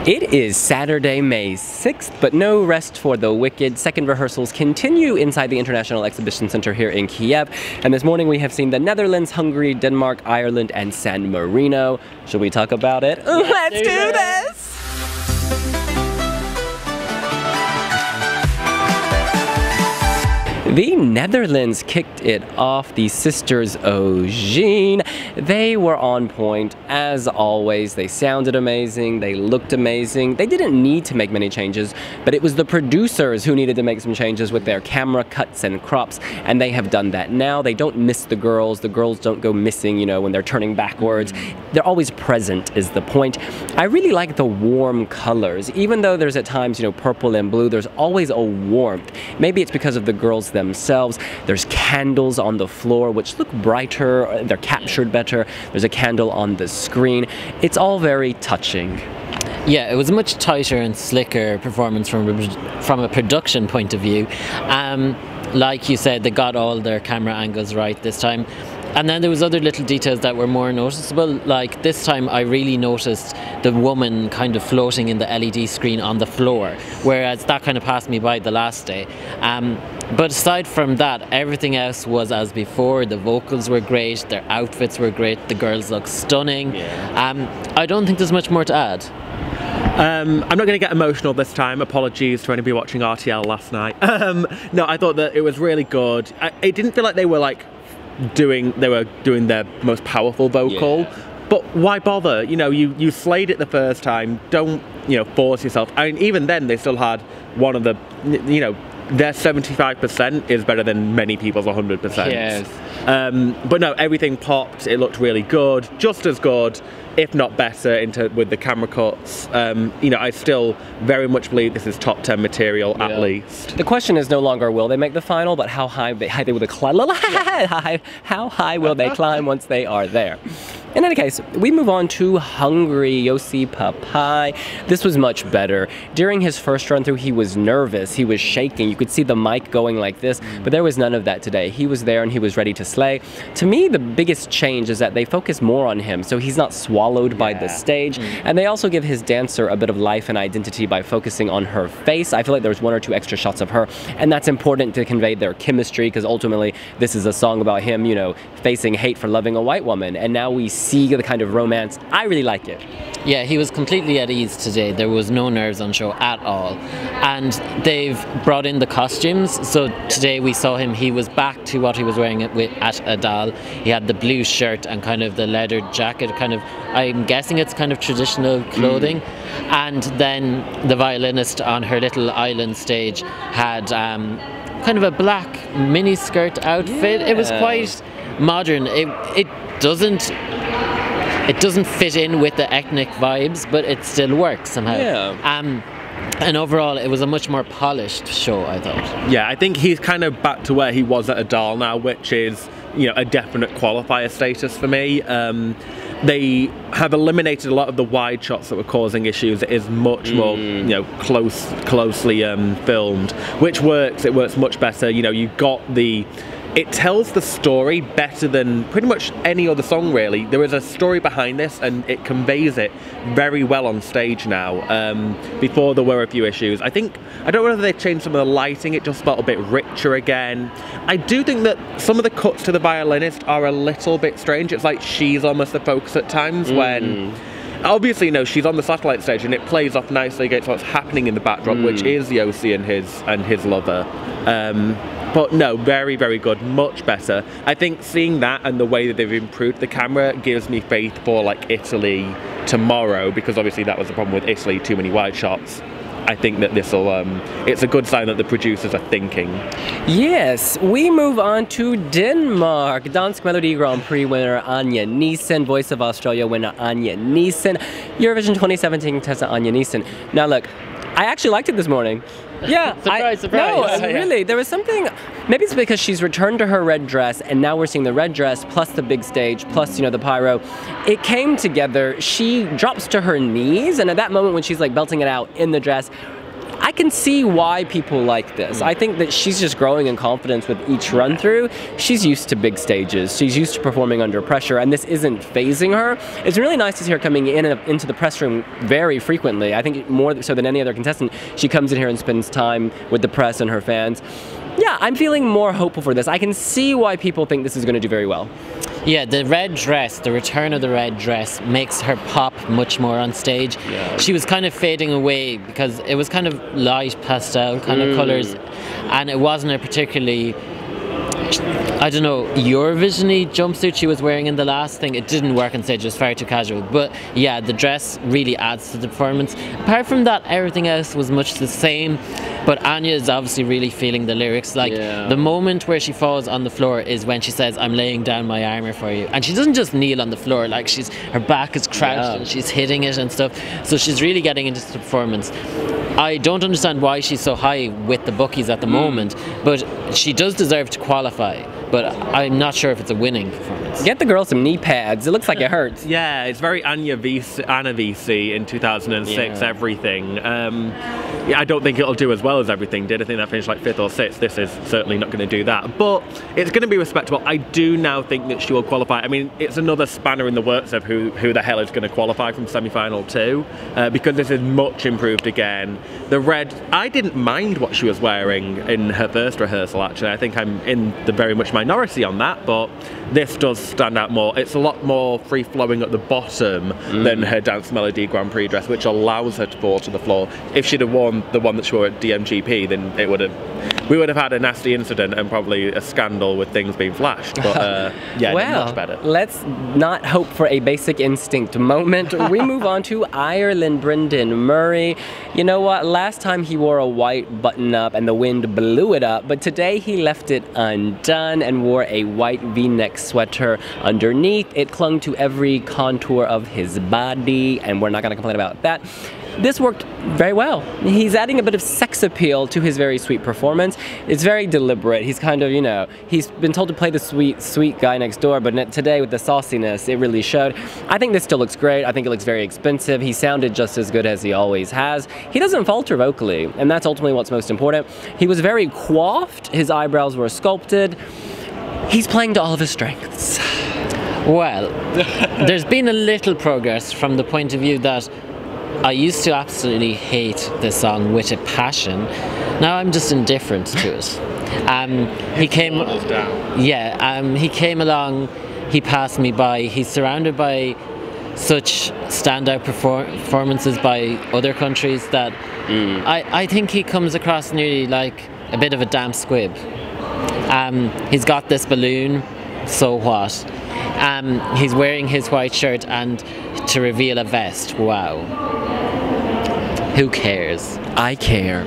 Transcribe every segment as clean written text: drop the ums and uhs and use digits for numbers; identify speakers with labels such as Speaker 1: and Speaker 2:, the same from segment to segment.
Speaker 1: It is Saturday, May 6th, but no rest for the wicked. Second rehearsals continue inside the International Exhibition Center here in Kyiv. And this morning we have seen the Netherlands, Hungary, Denmark, Ireland, and San Marino. Should we talk about it? Let's do this! The Netherlands kicked it off. The sisters Joci, they were on point as always. They sounded amazing, they looked amazing. They didn't need to make many changes, but it was the producers who needed to make some changes with their camera cuts and crops, and they have done that now. They don't miss the girls don't go missing, you know, when they're turning backwards. They're always present is the point. I really like the warm colors. Even though there's at times, you know, purple and blue, there's always a warmth. Maybe it's because of the girls themselves. There's candles on the floor which look brighter, they're captured better. There's a candle on the screen. It's all very touching.
Speaker 2: Yeah, it was a much tighter and slicker performance from a production point of view. Like you said, they got all their camera angles right this time. And then there was other little details that were more noticeable. Like this time I really noticed the woman kind of floating in the LED screen on the floor, whereas that kind of passed me by the last day. But aside from that, everything else was as before. The vocals were great, their outfits were great, the girls looked stunning. Yeah. I don't think there's much more to add.
Speaker 3: I'm not going to get emotional this time. Apologies to anybody watching RTL last night. No, I thought that it was really good. It didn't feel like they were doing their most powerful vocal. Yeah. But why bother? You know, you slayed it the first time. Don't, you know, force yourself. I mean, even then they still had one of the, you know, their 75% is better than many people's 100%.
Speaker 1: Yes.
Speaker 3: But no, everything popped. It looked really good, just as good, if not better, with the camera cuts. You know, I still very much believe this is top 10 material at least.
Speaker 1: The question is no longer will they make the final, but how high they will climb. How high will they climb once they are there? In any case, we move on to Hungary. Joci, Papai. This was much better. During his first run through, he was nervous. He was shaking. You could see the mic going like this, but there was none of that today. He was there and he was ready to slay. To me, the biggest change is that they focus more on him, so he's not swallowed by the stage. And they also give his dancer a bit of life and identity by focusing on her face. I feel like there was one or two extra shots of her, and that's important to convey their chemistry, because ultimately this is a song about him, you know, facing hate for loving a white woman, and now we see the kind of romance. I really like it.
Speaker 2: Yeah, he was completely at ease today. There was no nerves on show at all. And they've brought in the costumes. So today we saw him, he was back to what he was wearing at Adal. He had the blue shirt and kind of the leather jacket, kind of, I'm guessing it's kind of traditional clothing. And then the violinist on her little island stage had kind of a black mini skirt outfit. It was quite modern. It doesn't fit in with the ethnic vibes, but it still works somehow. Yeah. And overall, it was a much more polished show, I thought.
Speaker 3: Yeah, I think he's kind of back to where he was at Adal now, which is, you know, a definite qualifier status for me. They have eliminated a lot of the wide shots that were causing issues. It is much more, you know, closely filmed, which works. It works much better. You know, you got it tells the story better than pretty much any other song, really. There is a story behind this, and it conveys it very well on stage now. Before there were a few issues. I don't know whether they changed some of the lighting, it just felt a bit richer again. I do think that some of the cuts to the violinist are a little bit strange. It's like she's almost the focus at times when... Obviously, no, she's on the satellite stage and it plays off nicely against what's happening in the backdrop, which is Joci and his lover. But no, very, very good, much better. I think seeing that and the way that they've improved the camera gives me faith for like Italy tomorrow, because obviously that was the problem with Italy, too many wide shots. I think that this'll, it's a good sign that the producers are thinking. Yes,
Speaker 1: we move on to Denmark. Dansk Melodi Grand Prix winner Anja Nissen, Voice of Australia winner Anja Nissen, Eurovision 2017 contestant Anja Nissen. Now look, I actually liked it this morning. Yeah,
Speaker 2: surprise.
Speaker 1: No, really, there was something. Maybe it's because she's returned to her red dress, and now we're seeing the red dress plus the big stage plus, you know, the pyro. It came together. She drops to her knees, and at that moment when she's like belting it out in the dress, I can see why people like this. I think that she's just growing in confidence with each run through. She's used to big stages. She's used to performing under pressure, and this isn't phasing her. It's really nice to see her coming into the press room very frequently. I think more so than any other contestant, she comes in here and spends time with the press and her fans. Yeah, I'm feeling more hopeful for this. I can see why people think this is going to do very well.
Speaker 2: Yeah, the red dress, the return of the red dress makes her pop much more on stage.
Speaker 1: Yeah.
Speaker 2: She was kind of fading away because it was kind of light pastel kind of colours, and it wasn't a particularly, I don't know, Eurovision-y jumpsuit she was wearing in the last thing. It didn't work on stage, it was far too casual. But yeah, the dress really adds to the performance. Apart from that, everything else was much the same. But Anja is obviously really feeling the lyrics. Like, the moment where she falls on the floor is when she says, "I'm laying down my armour for you." And she doesn't just kneel on the floor, like her back is crouched and she's hitting it and stuff. So she's really getting into the performance. I don't understand why she's so high with the bookies at the moment, but she does deserve to qualify. But I'm not sure if it's a winning performance.
Speaker 1: Get the girl some knee pads. It looks like it hurts.
Speaker 3: Yeah, it's very Anna VC in 2006, everything. Yeah, I don't think it'll do as well as everything did. I think that finished like 5th or 6th. This is certainly not going to do that. But it's going to be respectable. I do now think that she will qualify. I mean, it's another spanner in the works of who the hell is going to qualify from semi-final 2, because this is much improved again. The red, I didn't mind what she was wearing in her first rehearsal, actually. I think I'm in the very much minority on that, but this does stand out more. It's a lot more free-flowing at the bottom than her Dance Melody Grand Prix dress, which allows her to fall to the floor. If she'd have worn the one that she wore at DMGP, then we would have had a nasty incident and probably a scandal with things being flashed. But yeah,
Speaker 1: well,
Speaker 3: much better.
Speaker 1: Let's not hope for a Basic Instinct moment. We move on to Ireland, Brendan Murray. You know what? Last time he wore a white button-up and the wind blew it up, but today he left it undone and wore a white V-neck sweater underneath. It clung to every contour of his body, and we're not going to complain about that. This worked very well. He's adding a bit of sex appeal to his very sweet performance. It's very deliberate. He's kind of, you know, he's been told to play the sweet guy next door, but today with the sauciness, it really showed. I think this still looks great. I think it looks very expensive. He sounded just as good as he always has. He doesn't falter vocally, and that's ultimately what's most important. He was very coiffed. His eyebrows were sculpted. He's playing to all of his strengths.
Speaker 2: Well, there's been a little progress from the point of view that I used to absolutely hate this song with a passion. Now I'm just indifferent to it. He came along, he passed me by. He's surrounded by such standout performances by other countries that I think he comes across nearly like a bit of a damp squib. He's got this balloon, so what? He's wearing his white shirt and to reveal a vest. Wow. Who cares?
Speaker 1: I care.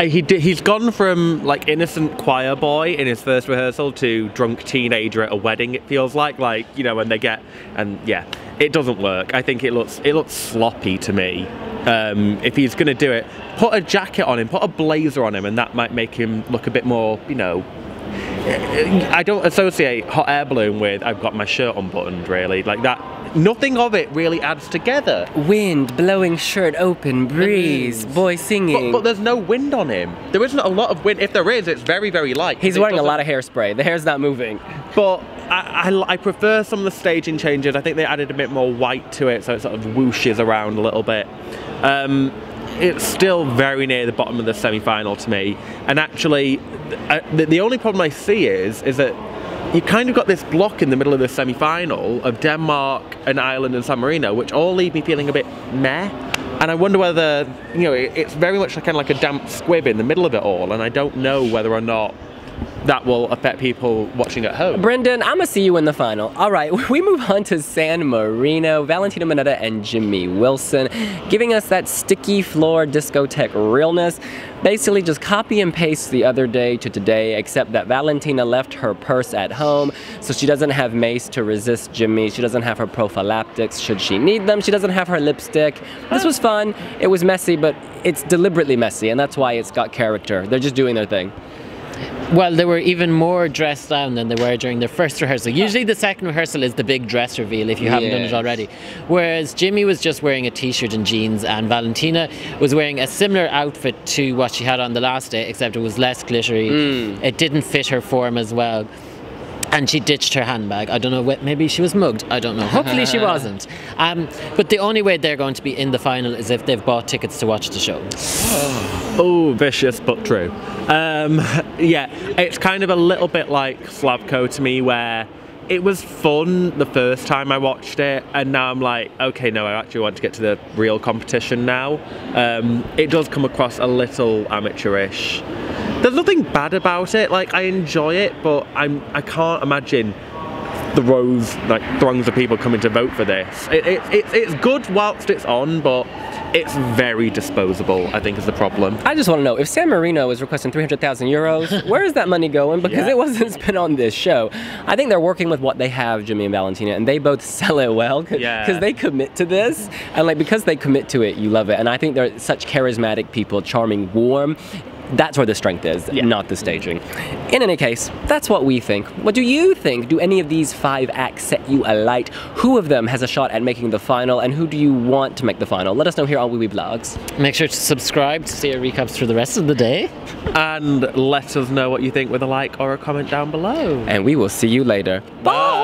Speaker 3: He's gone from like innocent choir boy in his first rehearsal to drunk teenager at a wedding. It feels like you know, when they get, and yeah, it doesn't work. I think it looks sloppy to me. If he's going to do it, put a jacket on him, put a blazer on him, and that might make him look a bit more, you know. I don't associate hot air balloon with I've got my shirt unbuttoned, really. Like that, nothing of it really adds together.
Speaker 1: Wind, blowing shirt open, breeze, boy singing.
Speaker 3: But there's no wind on him. There isn't a lot of wind. If there is, it's very, very light.
Speaker 1: He's wearing a lot of hairspray. The hair's not moving.
Speaker 3: But I prefer some of the staging changes. I think they added a bit more white to it, so it sort of whooshes around a little bit. It's still very near the bottom of the semi-final to me. And actually, the only problem I see is that you kind of got this block in the middle of the semi-final of Denmark and Ireland and San Marino, which all leave me feeling a bit meh. And I wonder whether, you know, it's very much kind of like a damp squib in the middle of it all, and I don't know whether or not that will affect people watching at home.
Speaker 1: Brendan, I'm gonna see you in the final. All right, we move on to San Marino, Valentina, Monetta, and Jimmie Wilson, giving us that sticky floor discotheque realness. Basically just copy and paste the other day to today, except that Valentina left her purse at home, so she doesn't have mace to resist Jimmie. She doesn't have her prophylactics should she need them. She doesn't have her lipstick. This was fun. It was messy, but it's deliberately messy, and that's why it's got character. They're just doing their thing.
Speaker 2: Well, they were even more dressed down than they were during their first rehearsal. Usually the second rehearsal is the big dress reveal if you haven't done it already. Whereas Jimmie was just wearing a t-shirt and jeans, and Valentina was wearing a similar outfit to what she had on the last day, except it was less glittery. It didn't fit her form as well. And she ditched her handbag. I don't know, maybe she was mugged. I don't know. Hopefully she wasn't. But the only way they're going to be in the final is if they've bought tickets to watch the show.
Speaker 3: Oh, vicious but true. Yeah, it's kind of a little bit like Slavko to me, where it was fun the first time I watched it, and now I'm like, okay, no, I actually want to get to the real competition now. It does come across a little amateurish. There's nothing bad about it. Like, I enjoy it, but I can't imagine the throngs of people coming to vote for this. It's good whilst it's on, but it's very disposable, I think, is the problem.
Speaker 1: I just want to know, if San Marino is requesting 300,000 euros, where is that money going? Because it wasn't spent on this show. I think they're working with what they have, Jimmie and Valentina, and they both sell it well because they commit to this. And like, because they commit to it, you love it. And I think they're such charismatic people, charming, warm. That's where the strength is, not the staging. In any case, that's what we think. What do you think? Do any of these 5 acts set you alight? Who of them has a shot at making the final, and who do you want to make the final? Let us know here on wiwibloggs.
Speaker 2: Make sure to subscribe to see our recaps for the rest of the day.
Speaker 3: And let us know what you think with a like or a comment down below.
Speaker 1: And we will see you later. Bye!